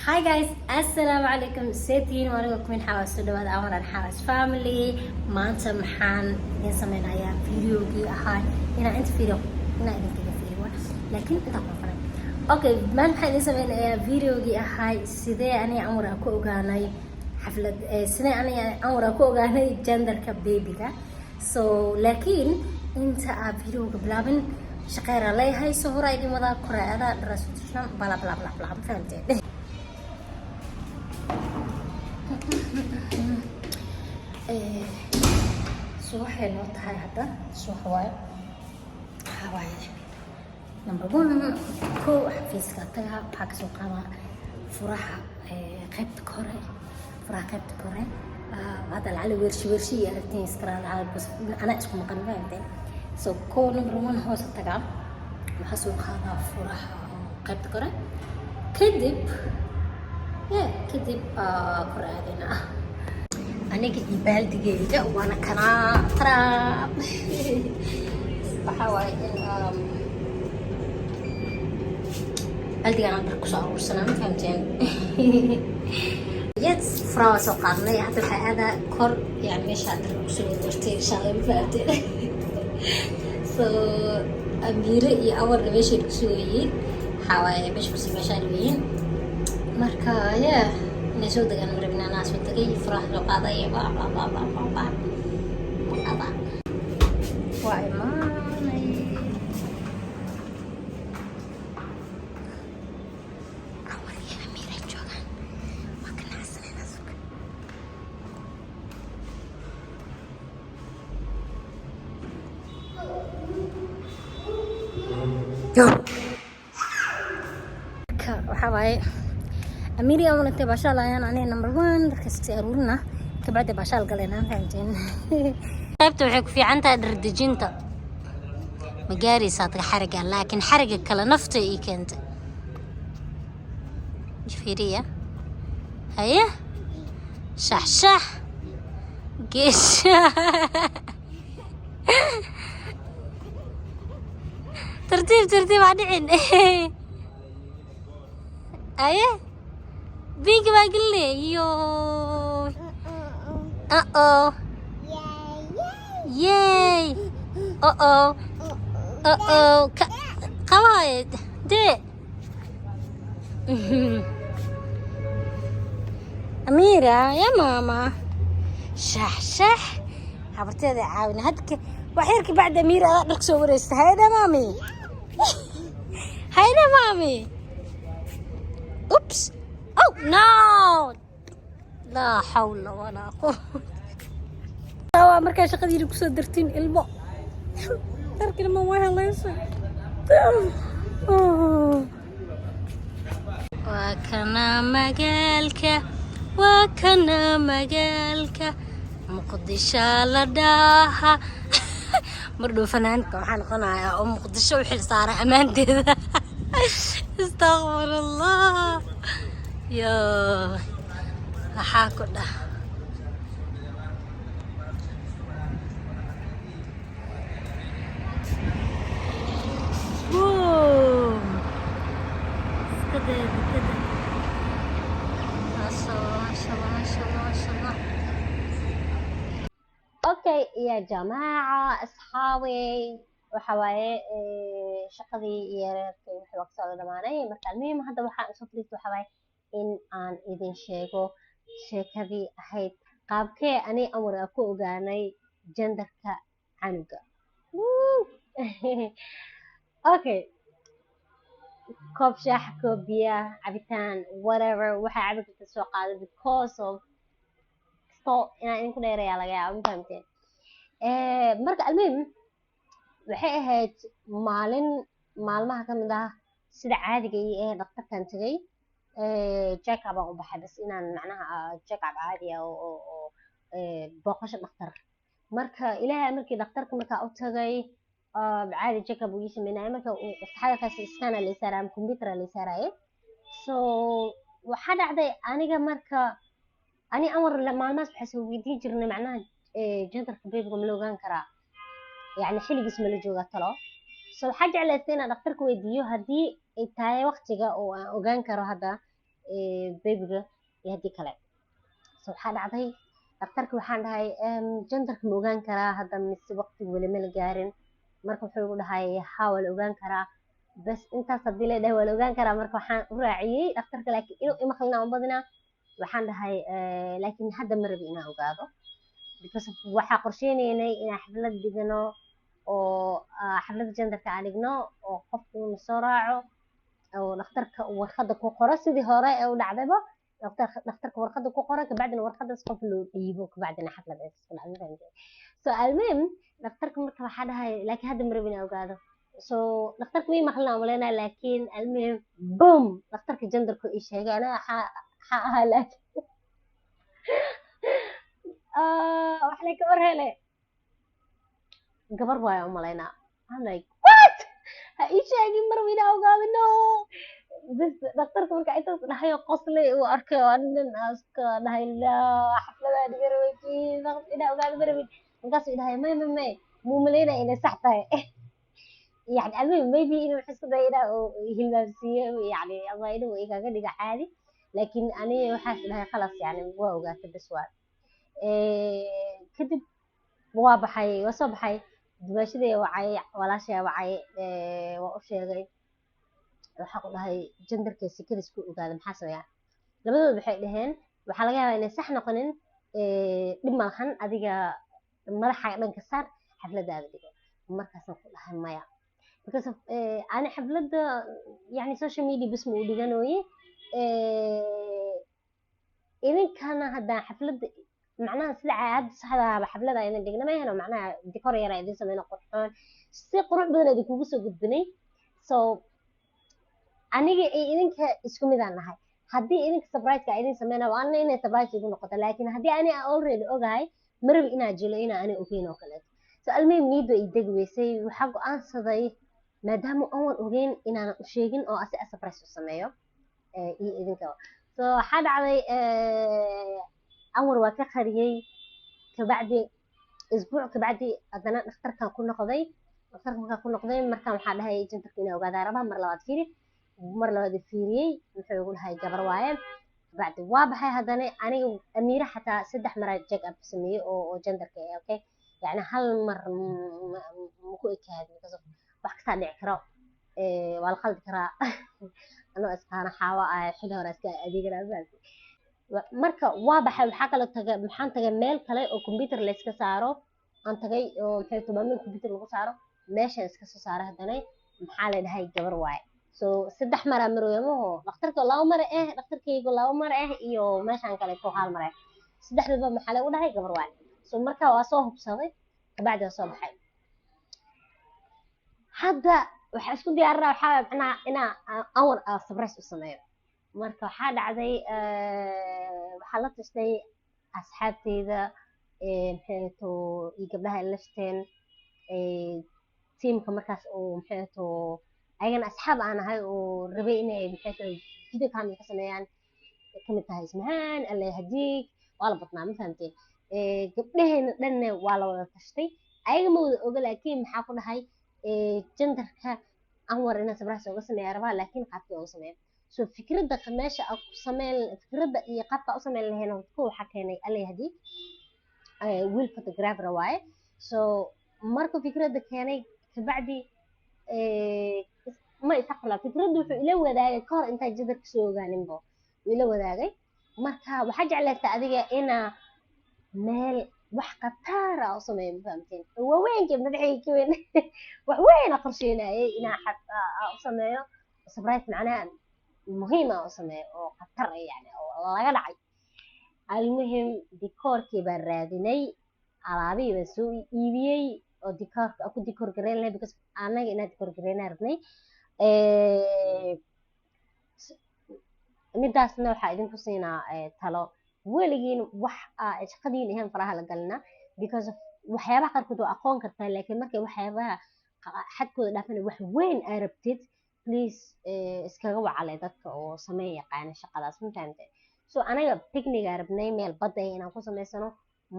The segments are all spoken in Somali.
Hi guys, assalamu alaikum. Setiin wanaga kumin xawas soo dhawaada Amaran Xawas family. Maanta maxaan idin sameynayaa videogii ahaa inaan inta video laakiin inta ku faray. Okay, maanta maxaan idin sameynayaa videogii ahaa sidee aniga Amar ku ogaanay xaflad sidee aniga Amar ku ogaanay genderka babyga. So laakiin inta videoga bilaabin shaqeera leeyahay soo hore idin wada koraada drashan bala bala bala bala fahamtay. waxay noo tahay hadda waaye number 1 koo xafiiska taga waxaa kasoo qaadaa furaha qaybta kore hadda lacala weershi iyo aragtiin iskaraalaha bas anaa isku maqan fahamtay so koo number 1 hoos taga waxaa soo qaadaa furaha qaybta kore kadib koraadina aniga iyo baaldigeyga waana kanaa trap waxaa waaye in baaldigaan dhar kusoo aruursanaa ma fahamteen yes furaha soo qaadnay hadda waxaa aadaa kor yani meeshaa dhar kusoo wartay inshaalla ma fahamteen so amiire iyo awarna meeshay kusoo yihiin waxaa waaye meesha kusii meeshaa dhiwayiin marka inay soo degaan marabina anaa soo degay furaha loo qaaday waa imaanay awaliya amiiray joogaan waa ka nacsanayna suga waxaa waaye أميري أولا تبى باشال أنا نمبر 1 ركزت أرولنا كبعد باشال قالنا فهمتين طيب توحك في عنتا دردجينتا مجاري صادق حرقة لكن حرقة كلا نفط إيه كنت جفيرية هيا شح قيش ترتيب عدعين أيه بيجي باقي لي يو ياي قواعد دي أميرة يا ماما شح حبرتي هذا عاون هدك وحيرك بعد أميرة لك صورست هيدا مامي أوبس أو نو لا حول ولا قوة توا مركز شقدي لك صدرتين البو ترك لما واه الله يسر وكنا مجالك مقدشة لداها مردو فنانك وحان قنايا مقدشة وحل صار أمان ديدا استغفر الله يا حاكو ده كده ما شاء الله اوكي يا جماعة اصحابي وحواي شقدي يارتي وحي وقت صار دماني marka المهم hadda waxaan soo fariistay waxaa in aan idin sheego sheekadii ahayd qaabkee ani Amar ku ogaanay genderka canuga okay koob shaah koob biyo cabitaan whatever waxa cabirka soo qaaday because of inaan ku dheereeyaa laga yaabo fahamteen marka المهم waxay ahayd maalmaha kamid ah sida caadiga ee dhaqtarkan tagay check up aan u baxay bas inaan macnaha check up caadi ah oo booqasho dhaqtar marka ilaahay markii dhaqtarka marka u tagay caadi check up uu sameeyay marka xaaladaas scan la saaray computer la saaray so waxa dhacday aniga marka ani Amar maalmaas waxa soo weydiin jirnay macnaha genderka babyga ma loogaan karaa يعني xiligiis ma la jooga talo so waxa jeclaystay inaan dhaqtarka weydiiyo hadii ay tahay waqtiga oo aan ogaan karo hadda babyga iyo haddii kale. So waxaa dhacday dhakhtarka waxaan dhahay genderka ma ogaan karaa hadda mise waqti weli ma la gaarin. Marka wuxuu igu dhahay haa waa la ogaan karaa, bas intaas haddii la dhahay waa la ogaan karaa. Marka waxaan u raaciyey dhakhtarka laakiin inuu imaqlina u badinaa. waxaan dhahay laakiin hadda ma rabi inaan ogaado because waxaa qorsheynaynay inaan xaflad dhigano oo xaflada genderka aan dhigno oo qofku na soo raaco oo dhakhtarka warqada ku qoro sidii hore ee u dhacdayba. dhakhtarka warqada ku qoro kabacdina warqadaas qof loo dhiibo kabacdina xaflad ay isku dhacdo. So almuhim dhakhtarka marka waxaa dhahay laakiin hadda ma rabi inaan ogaado. So dhakhtarka way maqlina umaleynaa laakiin almuhim boom dhakhtarka genderka ii sheegay anaga waxaa ahaa laakiin waxay ka warheelay gabar waayo umaleynaa. I'm like what ha ii sheegin mar wina ogaado no. bas dhakhtarka marka intaas dhahay qoslay uu arkay oo nin aska dhahay la xaflada dhiga rabaytiin ina ogaado ma rabin. markaasuu dhahay may muu maleynaa inay sax tahay يعني المهم maybe inuu xisku day inaa hilmaamsiiyo يعني ama inuu igaga dhiga caadi laakiin aniga waxaas dhahay khalas yani waa ogaatay bas waa kadib waa baxay waa soo baxay dumaashadii wacay walaashay wacay waa u sheegay waxaa ku dhahay genderka sikadiis ku ogaada maxaa sameeyaa. labadooda waxay dhaheen waxaa laga yaabaa inay sax noqonin dhib ma lahan adiga madaxa dhanka saar xafladaada dhigo. markaasaan ku dhahay maya because of أنا حفلة يعني social media بس مو ديجانوي إذا كان هذا حفلة معناها سلعة هذا صح هذا حفلة إذا ديجنا ما هنا معناها ديكور يرى إذا سمينا قرحان سي قرح بدنا ديكو بس قدني so أنا إذا كإسكو ميدان هاي هدي إذا كسبرايت كإذا سمينا وأنا إنا سبرايت يكون نقطة لكن هدي أنا already أوجاي مرب إنا جلو إنا أنا أوكينا وكلت so المهم نيدو يدق ويسي وحق أنصى ضي maadaama aan ogeyn inaan u sheegin oo asi surprise u sameeyo iyo idinka. So waxaa dhacday anwar waa ka qariyay kabacdi isbuuc kabacdi haddana dhakhtarkan ku noqday. dhakhtarka markaan ku noqday markaan waxaa dhahay genderka inaa ogaadaa rabaa mar labaad fiiri. mar labaad fiiriyey wuxuu igu dhahay gabar waaye. kabacdi waa baxay haddana aniga amiira xataa 3 mar check up sameeyey oo genderka okay yani hal mar ma ku ekaadin wax kastaa dhici karo waa la qaldi karaa anoo iskaana xaawa ah xilli hore iska adeeganaa. marka waa baxay waxaa kale tagay maxaan tagay meel kale oo computer la iska saaro aan tagay oo maxay tumaameen computer lagu saaro meeshaan iska soo saaray haddana maxaa la dhahay gabar waaye. so 3 mar marooyamaho dhakhtarka 2 mar dhakhtarkaygu 2 mar iyo meeshaan kale ku hal mar saddexdaba maxaa lagu dhahay gabar waaye. so marka waa soo hubsaday kabacdi waa soo baxay. hadda waxaa isku diyaarinaa waxaa macnaa inaa awar surprise u sameeyo. marka waxaa dhacday waxaa la tashtay asxaabteyda maxayto iyo gabdhaha lafteen tiimka markaas oo maxayto ayagana asxaab aan ahay oo rabay inay maxayto video camera ka sameeyaan kamid tahay ismahaan alla hadiig waa la badnaa ma fahamtay gabdhaheena dhanna waa la wada tashtay ayaga ma wada oga laakiin maxaa ku dhahay genderka anwar inaan surprise uga sameeya rabaa laakiin qaabkii uga sameeya. so fikradda meesha aan ku sameyn fikradda iyo qaabka u sameyn lahayn waxaa keenay alla hadiig wiil photographer waaye. so markuu fikradda keenay kabacdi ma isaqla fikradda wuxuu ila wadaagay ka hor intaan genderka soo ogaaninbo ila wadaagay. marka waxaa jeclaysaa adiga inaa meel wax khatar ah u sameeyo ma fahamteen waaweynka madaxayga weyn wax weyn aan qorsheynayay inaa u sameeyo surprise macnaha muhiim ah u sameeyo oo khatar yani oo laga dhacay. almuhim dikoorkii baan raadinay alaabihii baan soo iibiyey oo dikoorka ku dikoor gareyn lahay because anaga inaan dikoor gareynaa rabnay. midaasna waxaa idinku siinaa talo weligiin wax shaqadiin ahaan faraha la galina because of waxyaabaha qaarkood waa aqoon kartaa laakiin markay waxyaabaha xadkooda dhaafana wax weyn aa rabtid please iskaga wacalay dadka oo sameyn yaqaana shaqadaas ma fahamtay. so anaga technique aa rabnay meel badda inaan ku samaysano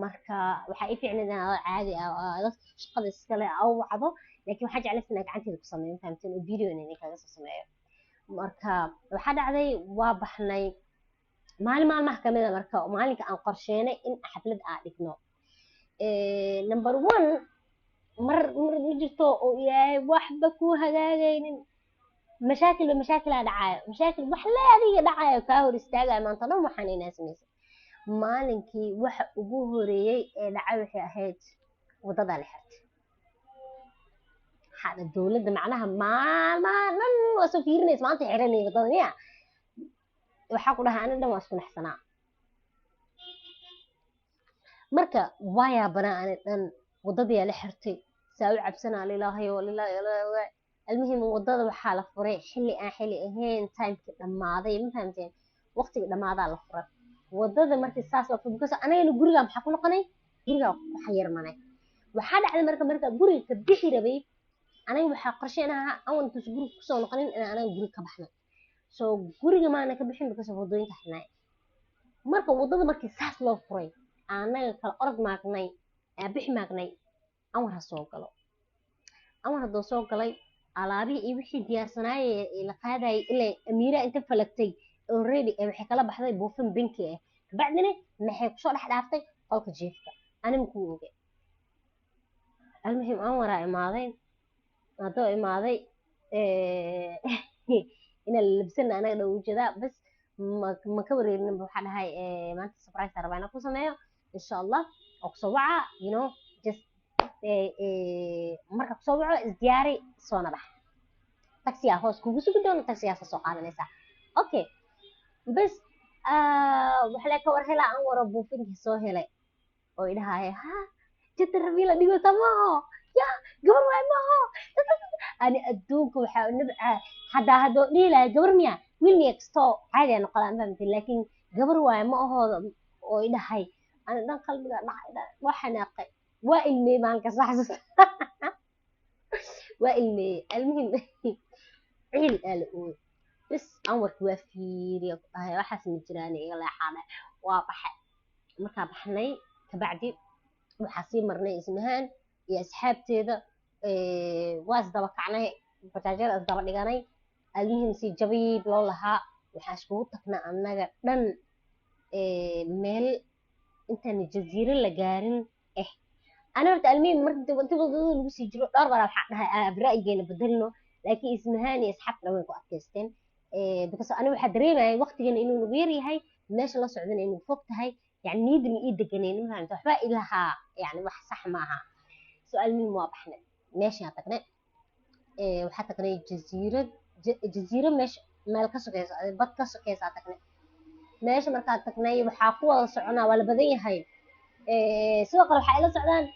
marka waxaa ii fiicnay inaan caadi ah dadka shaqada iskale u wacdo laakiin waxaa jeclaysa inaan gacanteeda ku sameeyo ma fahamtay oo video inaan kaga soo sameeyo. marka waxaa dhacday waa baxnay maalin maalmaha kamid a marka maalinka aan qorsheenay in xaflad aan dhigno number one mar ma jirto oo ilaahay waxba ku hagaagaynin mashaakilaa dhacayo mashaakil wax le adiga dhacayo kaa hor istaagayo maanta dhan waxaan inaa samaysay maalinkii waxa ugu horeeyey ee dhacay waxay ahayd wadadaa la xirtay xada dowladda macnaha maalmaha dhan waa soo fiirinaysa maanta xiranay wadada miya waxaa ku dhahaa ani dhan waa isku naxsanaa marka waa yaabanaa ani dhan wadadii la xirtay saa u cabsanaa lilaahay المهم wadada waxaa la furay xilli aan xilli ahayn timekii dhamaaday ma fahamteen waqtigii dhamaadaa la furay wadada markii saas la furay because anagana guriga maxaa ku noqonay guriga ku xayirmanay waxaa dhacday marka guriga ka bixi rabay aniga waxaa qorsheenahaa awan tus guriga kusoo noqonin in anaga guriga ka baxno so guriga maana ka bixin because wadooyinka xirnay marka wadada markii saas loo furay anaga kala orod maagnay bixi maagnay amar soo galo amar hadoo soo galay alaabihii iyo wixii diyaarsanaayay la qaadayay ilaa amiira inta falagtay already waxay kala baxday buufin binki ah kabacdina maxay kusoo dhex dhaaftay qolka jiifka ani makuu oge almuhim aan waraa imaaday hadoo imaaday ina la labsana anaga dhow ujeedaa bas ma ka wareerin waxaa dhahay maanta surprise rabaa inaan ku sameeyo insha allah oo kusoo waca you know just marka kusoo waco isdiyaari soona bax taxiyaa hoos kugu sugi doono taxiyaasa soo qaadanaysaa okay bas waxa la ka war helaa aan waro buufinkii soo helay oo idhahaaya ha jita rabiila dhigo tamaho ya gabar waay maho ani adduunka waxaa nabca hadoo dhiilaya gabar miya wiil miya kastoo caadiya noqolaan fahamtay laakiin gabar waay ma ahooda oo idhahay ani dhan qalbiga dhacay waa xanaaqay waa ilmeey maalinka saxsuus waa ilmeey almuhim ciil aala ooy bas anwarki waa fiiriya waxaas ma jiraan iga leexaana waa baxay markaa baxnay kabacdi waxaa sii marnay ismahaan iyo asxaabteeda waa isdaba kacnay bajaajyada isdaba dhiganay almuhim si jabiib loo lahaa waxaa iskugu tagnaa annaga dhan meel intaan jaziiro la gaarin أنا horta almuhim marka inta wadada lagu sii jiro dhowr mar waxaa dhahay ra'yigeena bedelno laakiin ismahaani asxaabta way ku adkaysteen because aniga waxaa dareemayay waqtigeena inuu nagu yar yahay meesha la socdana inuu fog tahay yani niyadda ma ii deganeyn ma fahamta waxbaa ilahaa yani wax sax maaha so almuhim waa baxnay meeshaa tagnay waxaa tagnay jaziiro meesha meel ka sokeysa bad ka sokeysaa tagnay meesha markaa tagnay waxaa ku wada soconaa waa la badan yahay sidoo kale waxaa ila socdaan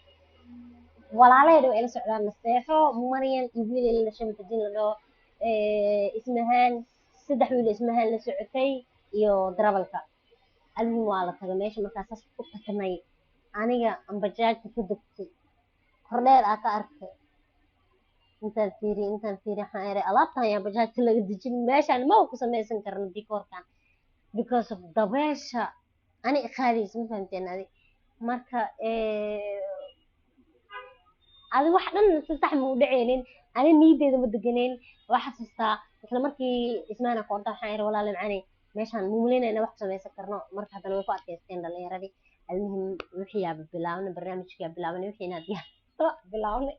walaalaheeda waa ila socdaan nasteexo maryan iyo wiil la shamtadin la dhaho ismahaan saddex wiil ismahaan la socotay iyo darabalka almuhim waa la tagay meesha markaa saas ku tagnay aniga ambajaajka ku degtay kordheer aa ka arkay intaan fiiri waxaan eray alaabtan ayaa bajaajka laga dejin meeshaan ma ku samaysan karno dikoorkan because of dabeesha ani qaadaysa ma fahamteen adi marka adi wax dhan si sax ma u dhaceynin ani niyaddeeda ma deganeyn waa xasuustaa isla markii ismaana koorta waxaan iri walaale macani meeshaan mumulinayna wax ku samaysan karno marka haddana way ku adkaysteen dhalinyaradii almuhim wixii yaaba bilaabnay barnaamijkiyaa bilaabnay wixiina bilaabnay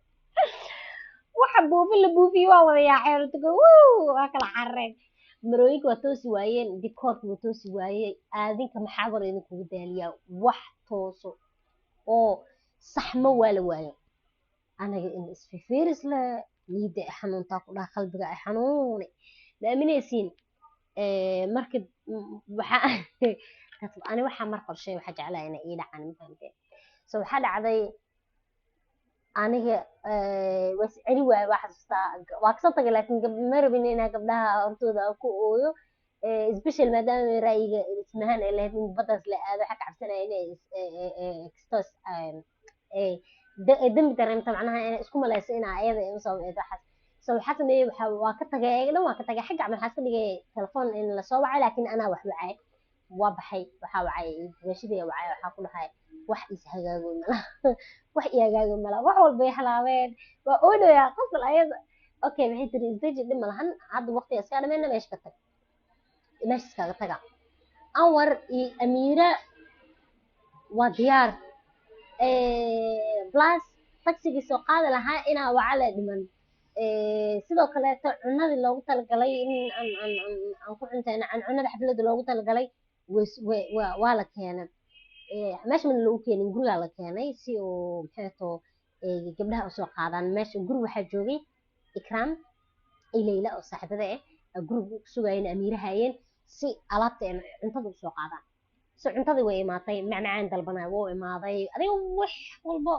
waxa buufin la buufiye waa wada yaaceen tago waa kala carareen marooyinka waa toosi waayeen dikoorka waa toosi waayey aadinka maxaa hore idinkugu daaliyaa wax tooso oo saxmo waa la waayo anaga in isfifiiris le niyadda ay xanuuntaa ku dhaha qalbiga ay xanuunay ma aaminaysiin marka waxaa ani waxaa mar qorshay waxaa jeclaa inay ii dhacaan ma fahamteen so waxaa dhacday aniga was celi waayo waa xasuustaa waa kasoo tagay laakiin ma rabin inaa gabdhaha hortooda ku ooyo special maadaama ra'yiga ismahaan ay lahayd in baddaas la aado waxaa ka cabsanaya inay kastos dembi dareemta macnaha inay isku malayso inaa ayada usoo waxaas so waxaa sameeyey waa ka tagay ayaga dhan waa ka tagay xagga maxaa ka dhigay telefoon in lasoo wacay laakiin anaa wax wacay waa baxay waxaa wacay gabashadii wacay waxaa ku dhahay wax is hagaago malaha wax i hagaago malaha wax walba ay halaabeen waa oodayaa qosol ayada okay maxay tiri isdeji dhib malahan hadda waqtiga iska dhamayna meesha ka tag meesha iskaga taga anwar iyo amiira waa diyaar plus tagsigii soo qaadi lahaa inaa wacala dhiman sidoo kaleeto cunadii loogu talagalay in aan ku cuntayna cunada xafladda loogu talagalay waa la keenay meesha mana loogu keenin gurigaa la keenay si uu maxayto gabdhaha usoo qaadaan meesha guri waxaa joogay ikraam iyo leyla oo saaxiibada guriga sugayeen amiirahayeen si alaabta cuntada usoo qaadaan si cuntadii way imaatay macmacaan dalbanay wuu imaaday adiga wax walbo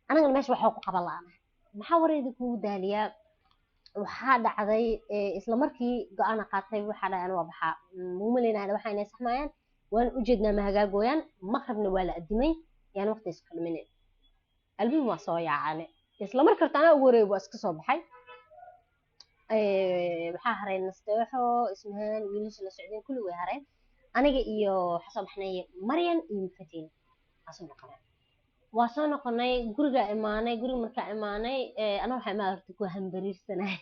anagana meesha waxaa ku qaban la'aana maxaa wareedi kugu daaliyaa waxaa dhacday isla markii go-aana qaatay waxaa dhacay waa baxaa muumaleynaada waxaa inay saxmayaan waan u jeednaa ma hagaagooyaan maqribna waa la adimay yaan waqti iska dhiminin albiim waa soo yaacane isla mar karta anaa ugu wareeg waa iska soo baxay maxaa haray nasteexo ismahaan wiilasha la socdeen kulli way hareen aniga iyo waxaa soo baxnay maryan iyo mufatiin waa soo noqonay guriga imaanay guriga markaa imaanay ana waxaa imaa horta ku hambariirsanay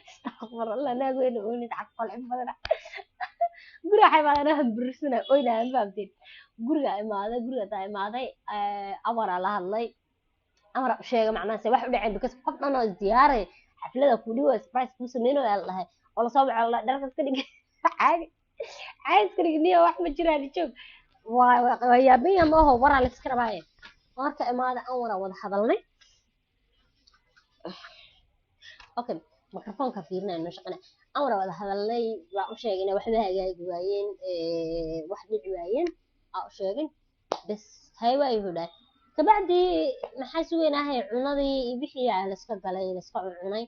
astaqfir allah naagweyna oonid caqolcin badan guriga waxaa imaada anaa hambariirsanay oyna aan fahamteen guriga taa imaaday awaraa la hadlay amara u sheegay macnaha wax u dhaceen because qof dhan oo isdiyaaray xaflada ku dhigo surprise ku sameynayo la dhahay oo la soo baxo la dharka iska dhig caadi iska dhig niyo wax ma jiraan joog waa yaabaya ma aho waraa la iska rabaaye marka imaada aan wada hadalnay okay mikrofoonka fiirnaa inoo shaqana aan wada hadalnay waa u sheegay inay waxba hagaagi waayeen wax dhici waayeen aa u sheegay bas hay waa igu dhahay kabacdi maxaa sugaynahay cunadii iyo wixii la iska galay la iska cunay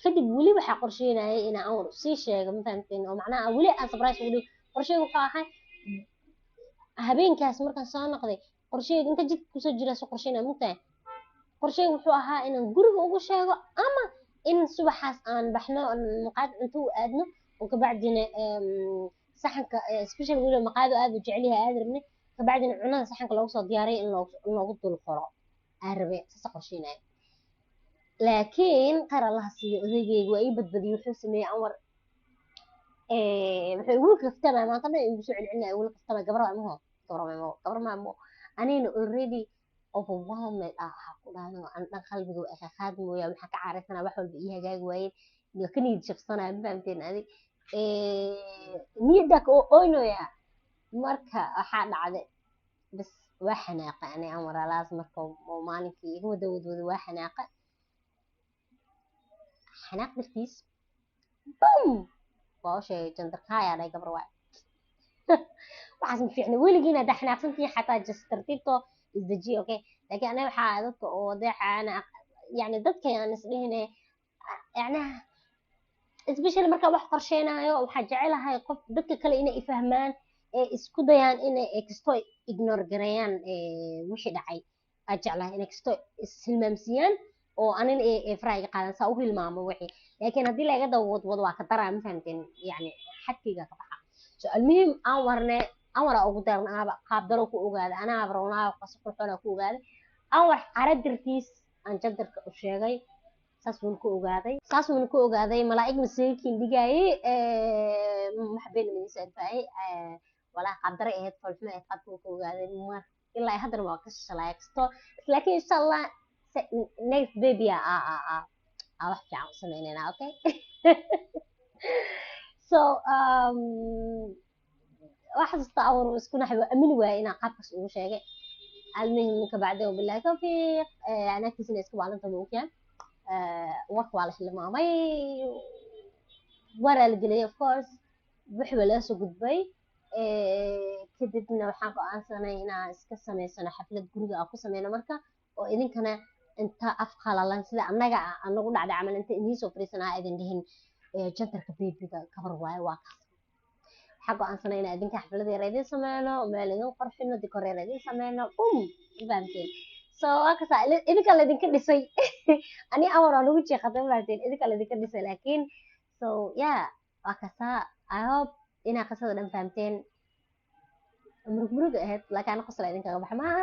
kadib weli waxaa qorsheynayay inaan anwar sii sheego ma fahamteen oo macnaha weli aan surprise ugu dhigo qorsheygu wuxuu ahay habeenkaas markaan soo noqday qorsheygu inta jidka kusoo jira soo qorsheynaya mugtahay qorsheygu wuxuu ahaa inaan guriga ugu sheego ama in subaxaas aan baxno maqaad cunto u aadno oo kabacdina saxanka special weli maqaado aad u jecel yahay aad rabnay kabacdina cunada saxanka loogu soo diyaariyay in loogu dul qoro aan rabay saas qorsheynaya laakiin qaar allaha siiyo odaygayga waa ii badbadiyey wuxuu sameeyey anwar wuxuu igu kaftamay maanta dhan igu soo celcelinaya igu kaftamay gabar maamo anina already overwhelmed ah ku dhahdo aan dhan qalbiga waa ka qaad mooya waxaa ka caarisanaa wax walba ii hagaagi waayeen iyo ka niyad jabsanaya ma fahamteen adig niyadda ka oynoya marka waxaa dhacday bas waa xanaaqa ani anwar alaas marka maalinkii iguma dawadooda waa xanaaqa xanaaq dartiis bum waa u sheegay jandarkaayaa dhahay gabar waay waxaas ma fiicna weligiina haddaa xanaaqsantihiin xataa just tartiibto isdejiye okay laakiin aniga waxaa dadka oo deexaana yani dadka aan isdhihine yacnaha especially markaa wax qorsheynayo waxaa jecelahay qof dadka kale inay ifahmaan isku dayaan inay kastoo ignore gareeyaan wixii dhacay aa jeclahay inay kastoo ishilmaamsiiyaan oo anin faraaga qaadan saa u hilmaamo wixii laakiin haddii laga dawadwado waa ka daraa ma fahamteen yani xadkayga ka baxa so almuhim aan warne aan wara ugu daran anaaba qaabdaro ku ogaada anaaba rawnaa qasa qurxoona ku ogaaday aan war cara dartiis aan jadarka u sheegay saas wuuna ku ogaaday malaa'ig masiikiin dhigayay maxbeen midisa adfaayay walaa qaabdare ahayd falxumo ahayd qaabka ku ogaaday mar ilaa haddana waa ka shalaya kasto laakiin insha allah next baby wax fiican u sameynayna okay so waxasta awr isku naxwo amin waay inaa qaabkaas ugu sheegay almuhim ninka bacdi billahi tawfiiq anagtiisina iska baalanta moogyahay warka waa la hilmaamay waraa la geliyay of course wix waa laga soo gudbay kadibna waxaan go'aansanay inaan iska samaysano xaflad guriga aan ku sameyno marka oo idinkana inta af qalalan sida annaga anagu dhacday camal inta idiin soo fariisanaa idin dhihin jantarka beebiga kabar waaye waa kaas waxaa go'aansanay inaan idinka xaflad yar idin sameyno meel idin qorxino dikor yar idin sameyno fahamteen so waa kasaa idinka laydinka dhisay ani amar waa lagu jeeqatay fahamteen idinka laydinka dhisay laakiin so yeah waa kasaa I hope inaa qisada dhan fahamteen murug ahayd laakiin ana qosla idinkaga bax maaha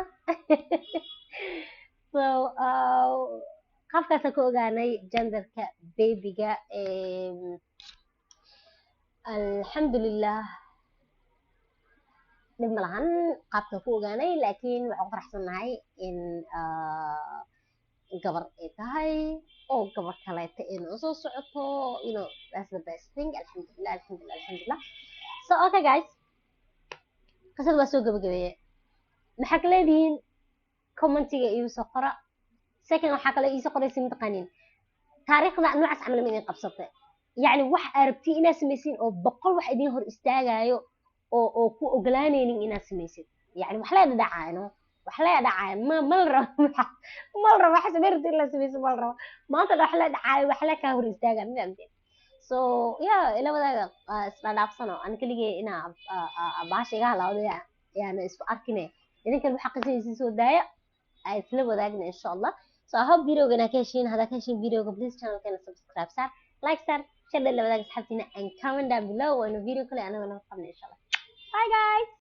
so qaabkaasa ka ogaanay genderka babyga alxamdulilah dhib ma lahan qaabka ku ogaanay laakiin waxaan ku faraxsannahay in gabar ay tahay oo gabar kaleeta ay noo soo socoto that's the best thing alxamdulilah alxamdulilah alxamdulilah so okay guys qisada waa soo gabagabeeye maxaa ka leedihiin commentiga iigu soo qora second waxaa kale iisoo qoraysa mataqaaniin taariikhda noocaas camal ma idin qabsatay yacni wax arabti inaad samaysiin oo boqol wax idin hor istaagayo oo ku ogolaanaynin inaad samaysid yacni wax lee dhacayno wax lee dhacay ma la rabo wax sameyrta in la samayso ma la rabo maanta wax lee dhacayo wax lee kaa hor istaaga ma fahamteen so yeah ila wadaaga isdhaadhaafsano aan keligay inaa baasha iga halawda yaana isku arkine idinkan waxa qisadiisa soo daaya ay isla wadaagna insha allah so I hope videogan ka heshiin hada ka heshiin videoga please channel kana subscribe sar like sar share la wadaag asxaabtina and comment down below and video kale anagana qabna insha allah bye guys